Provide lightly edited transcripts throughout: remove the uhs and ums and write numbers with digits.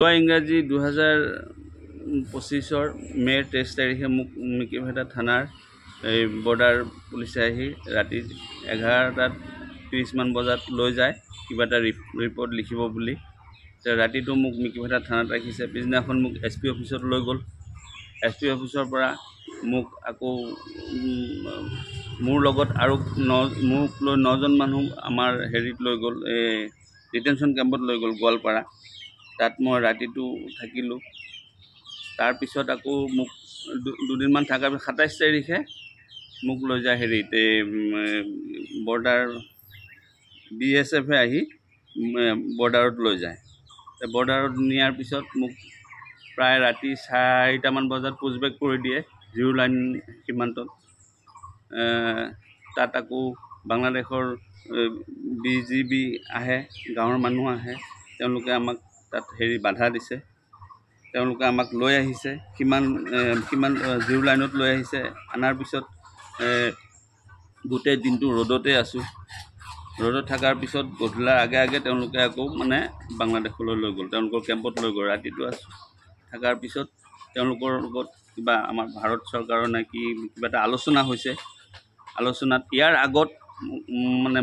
ইংৰাজী 2025 মে'ৰ 23 তাৰিখে মোক মিকিভেটা থানাৰ এই বৰ্ডাৰ পুলিচে আহি ৰাতি 11:30 বজাত লৈ যায় কিবা এটা ৰিপৰ্ট লিখিব বুলি। ৰাতিটো মোক মিকিভেটা থানাত ৰাখিছে। পিছদিনাখন মোক SP অফিচত লৈ গ'ল। SP অফিচৰ পৰা মোক আকৌ মোৰ লগত আৰু মোক লৈ 9জন মানুহ আমাৰ হেৰিত লৈ গ'ল, এই ডিটেনশ্যন কেম্পত লৈ গ'ল গোৱালপাৰা। তাত মই ৰাতিটো থাকিলোঁ। তাৰপিছত আকৌ মোক দুদিনমান থকাৰ পিছত 27 তাৰিখে মোক লৈ যায় হেৰিত এই বৰ্ডাৰ BSF আহি বৰ্ডাৰত লৈ যায়। বৰ্ডাৰত নিয়াৰ পিছত মোক প্ৰায় ৰাতি 4টামান বজাত পুছবেক কৰি দিয়ে জিৰ' লাইন সীমান্তত। তাত আকৌ বাংলাদেশৰ BGB আহে, গাঁৱৰ মানুহ আহে। তেওঁলোকে আমাক তাত বাধা দিছে। তেওঁলোকে আমাক লৈ আহিছে কিমান জিৰ' লাইনত লৈ আহিছে। অনাৰ পিছত গোটেই দিনটো ৰ'দতে আছোঁ। ৰ'দত থকাৰ পিছত গধূলাৰ আগে আগে তেওঁলোকে আকৌ বাংলাদেশলৈ লৈ গ'ল, তেওঁলোকৰ কেম্পত লৈ গ'ল। ৰাতিটো আছোঁ। থকাৰ পিছত তেওঁলোকৰ লগত কিবা আমাৰ ভাৰত চৰকাৰৰ নেকি কিবা এটা আলোচনা হৈছে। আলোচনাত ইয়াৰ আগত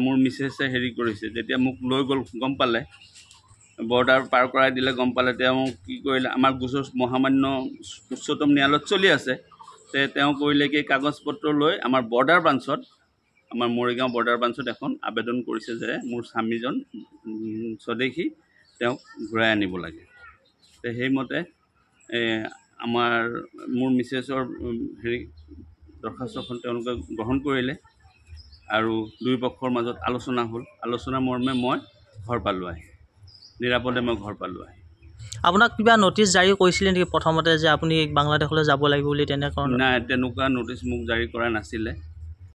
মোৰ মিছেছে কৰিছে, যেতিয়া মোক লৈ গ'ল গম পালে, বৰ্ডাৰ পাৰ কৰাই দিলে, গম পালে, তেওঁ কি কৰিলে, আমাৰ গোচৰ মহামান্য উচ্চতম ন্যায়ালয়ত চলি আছে। তেওঁ কৰিলে কি কাগজ পত্ৰ লৈ আমাৰ বৰ্ডাৰ ব্ৰাঞ্চত, আমাৰ মৰিগাঁও বৰ্ডাৰ ব্ৰাঞ্চত এখন আবেদন কৰিছে যে মোৰ স্বামীজন স্বদেশী, তেওঁক ঘূৰাই আনিব লাগে। সেইমতে মোৰ মিছেছৰ দৰখাস্তখন তেওঁলোকে গ্ৰহণ কৰিলে আৰু দুই পক্ষৰ মাজত আলোচনা হ'ল। আলোচনা মৰ্মে মই ঘৰ পালোঁ আহি, নিৰাপদে মই ঘৰ পালোঁ আহি। আপোনাক কিবা নটিচ জাৰি কৰিছিলে নেকি প্ৰথমতে যে আপুনি বাংলাদেশলৈ যাব লাগিব বুলি? তেনেকুৱা নাই, তেনেকুৱা নটিচ মোক জাৰি কৰা নাছিলে।